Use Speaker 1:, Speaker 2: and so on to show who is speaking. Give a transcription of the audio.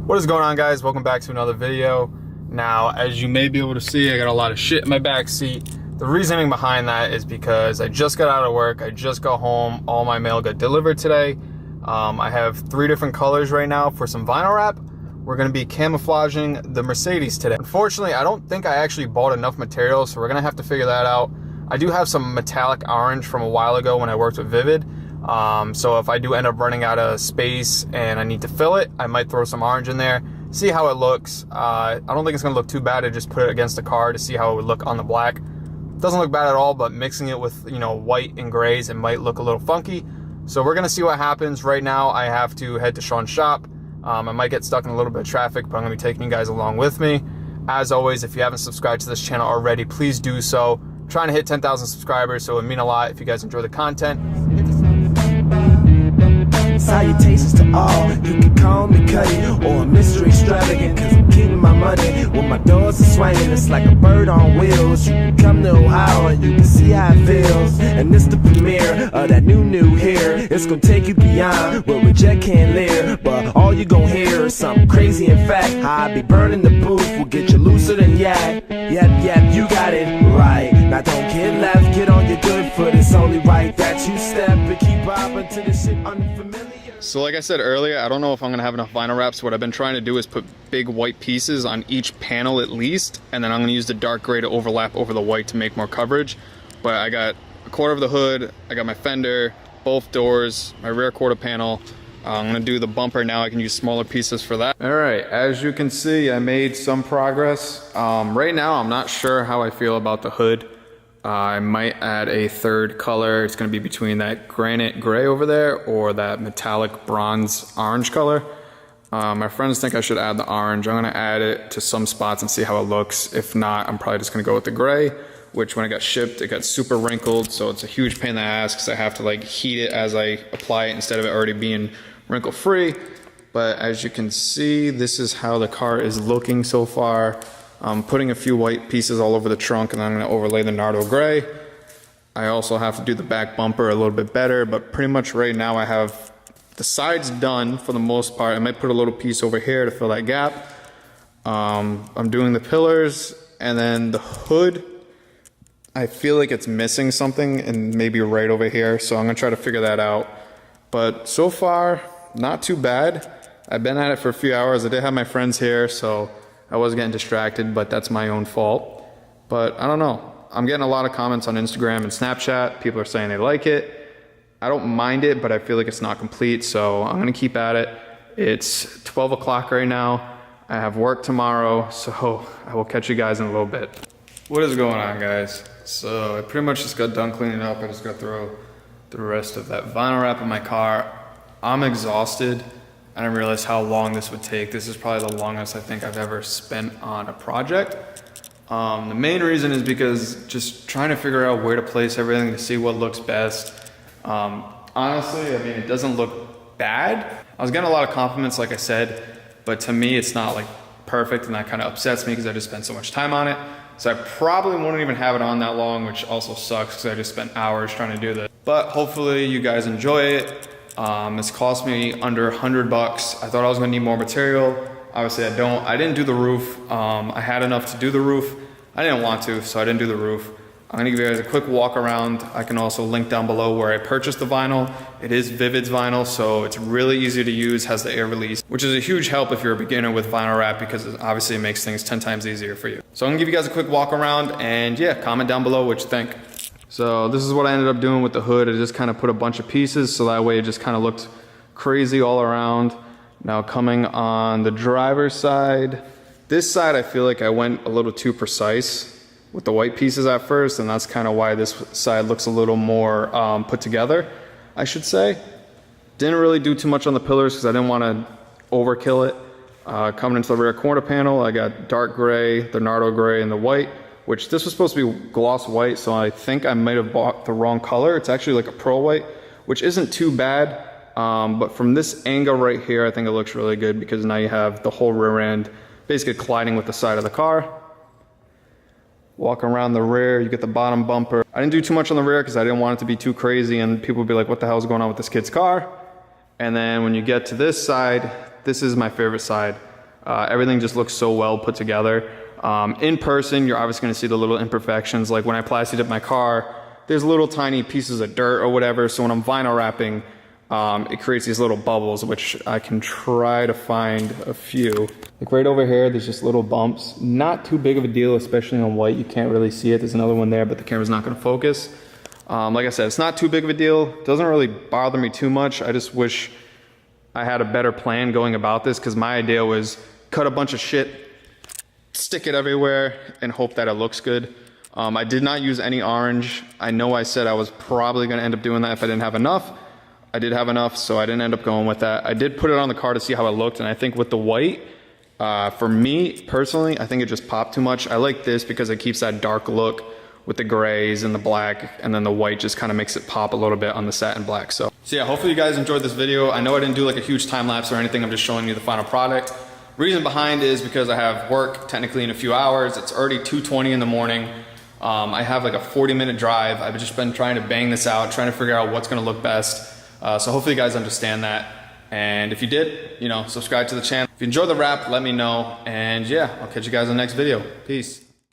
Speaker 1: What is going on, guys? Welcome back to another video. Now, as you may be able to see, I got a lot of shit in my back seat. The reasoning behind that is because I just got out of work. I just got home. All my mail got delivered today. I have 3 different colors right now for some vinyl wrap. We're going to be camouflaging the Mercedes today. Unfortunately, I don't think I actually bought enough material, so we're going to have to figure that out. I do have some metallic orange from a while ago when I worked with Vivid. So if I do end up running out of space and I need to fill it, I might throw some orange in there, see how it looks. I don't think it's going to look too bad to just put it against the car to see how it would look on the black. It doesn't look bad at all, but mixing it with, you know, white and grays, it might look a little funky. So we're going to see what happens. Right now, I have to head to Sean's shop. I might get stuck in a little bit of traffic, but I'm going to be taking you guys along with me. As always, if you haven't subscribed to this channel already, please do so. I'm trying to hit 10,000 subscribers, so it would mean a lot if you guys enjoy the content.
Speaker 2: Salutations to all, you can call me Cuddy or a mystery extravagant, cause I'm getting my money. When my doors are swinging, it's like a bird on wheels. You can come to Ohio and you can see how it feels. And this the premiere of that new here. It's gonna take you beyond where reject can't live, but all you gon' hear is something crazy. In fact, how I be burning the booth will get you looser than yak. Yep, you got it right. Now don't get left, get on your good foot. It's only right that you step and keep bobbing to this shit unfamiliar.
Speaker 1: So like I said earlier, I don't know if I'm going to have enough vinyl wraps. What I've been trying to do is put big white pieces on each panel at least, and then I'm going to use the dark gray to overlap over the white to make more coverage. But I got a quarter of the hood, I got my fender, both doors, my rear quarter panel. I'm going to do the bumper now. I can use smaller pieces for that. All right, as you can see, I made some progress. Right now, I'm not sure how I feel about the hood. I might add a third color. It's going to be between that granite gray over there or that metallic bronze orange color. My friends think I should add the orange. I'm going to add it to some spots and see how it looks. If not, I'm probably just going to go with the gray, which when it got shipped, it got super wrinkled. So it's a huge pain in the ass because I have to like heat it as I apply it instead of it already being wrinkle free. But as you can see, this is how the car is looking so far. I'm putting a few white pieces all over the trunk, and then I'm going to overlay the Nardo gray. I also have to do the back bumper a little bit better, but pretty much right now I have the sides done for the most part. I might put a little piece over here to fill that gap. I'm doing the pillars, and then the hood, I feel like it's missing something, and maybe right over here, so I'm going to try to figure that out. But so far, not too bad. I've been at it for a few hours. I did have my friends here, so I was getting distracted, but that's my own fault. But I don't know. I'm getting a lot of comments on Instagram and Snapchat. People are saying they like it. I don't mind it, but I feel like it's not complete, so I'm gonna keep at it. It's 12 o'clock right now. I have work tomorrow, so I will catch you guys in a little bit. What is going on, guys? So I pretty much just got done cleaning up. I just got to throw the rest of that vinyl wrap in my car. I'm exhausted. I didn't realize how long this would take. This is probably the longest I think I've ever spent on a project. The main reason is because just trying to figure out where to place everything to see what looks best. Honestly, I mean, it doesn't look bad. I was getting a lot of compliments, like I said, but to me, it's not like perfect, and that kind of upsets me because I just spent so much time on it. So I probably won't even have it on that long, which also sucks because I just spent hours trying to do this. But hopefully you guys enjoy it. It's cost me under $100. I thought I was gonna need more material. Obviously I don't. I didn't do the roof. I had enough to do the roof. I didn't want to, so I didn't do the roof. I'm gonna give you guys a quick walk around. I can also link down below where I purchased the vinyl. It is Vivid's vinyl, so it's really easy to use, has the air release, which is a huge help if you're a beginner with vinyl wrap because obviously it makes things 10 times easier for you. So I'm gonna give you guys a quick walk around, and yeah, comment down below what you think. So this is what I ended up doing with the hood. I just kind of put a bunch of pieces so that way it just kind of looked crazy all around. Now coming on the driver's side, this side I feel like I went a little too precise with the white pieces at first, and that's kind of why this side looks a little more put together, I should say. Didn't really do too much on the pillars because I didn't want to overkill it. Coming into the rear corner panel, I got dark gray, the Nardo gray, and the white, which this was supposed to be gloss white, so I think I might have bought the wrong color. It's actually like a pearl white, which isn't too bad, but from this angle right here, I think it looks really good because now you have the whole rear end basically colliding with the side of the car. Walk around the rear, you get the bottom bumper. I didn't do too much on the rear because I didn't want it to be too crazy and people would be like, what the hell is going on with this kid's car? And then when you get to this side, this is my favorite side. Everything just looks so well put together. In person, you're obviously going to see the little imperfections. Like when I plastied up my car, there's little tiny pieces of dirt or whatever. So when I'm vinyl wrapping, it creates these little bubbles, which I can try to find a few. Like right over here, there's just little bumps. Not too big of a deal, especially on white. You can't really see it. There's another one there, but the camera's not going to focus. Like I said, it's not too big of a deal. It doesn't really bother me too much. I just wish I had a better plan going about this, because my idea was cut a bunch of shit, stick it everywhere, and hope that it looks good. I did not use any orange. I know I said I was probably going to end up doing that if I didn't have enough. I did have enough, so I didn't end up going with that. I did put it on the car to see how it looked, and I think with the white, for me personally, I think it just popped too much. I like this because it keeps that dark look with the grays and the black, and then the white just kind of makes it pop a little bit on the satin black. So yeah, hopefully you guys enjoyed this video. I know I didn't do like a huge time lapse or anything. I'm just showing you the final product. Reason behind is because I have work technically in a few hours. It's already 2:20 in the morning. I have like a 40-minute drive. I've just been trying to bang this out, trying to figure out what's gonna look best. So hopefully you guys understand that. And if you did, you know, subscribe to the channel. If you enjoyed the wrap, let me know. And yeah, I'll catch you guys in the next video. Peace.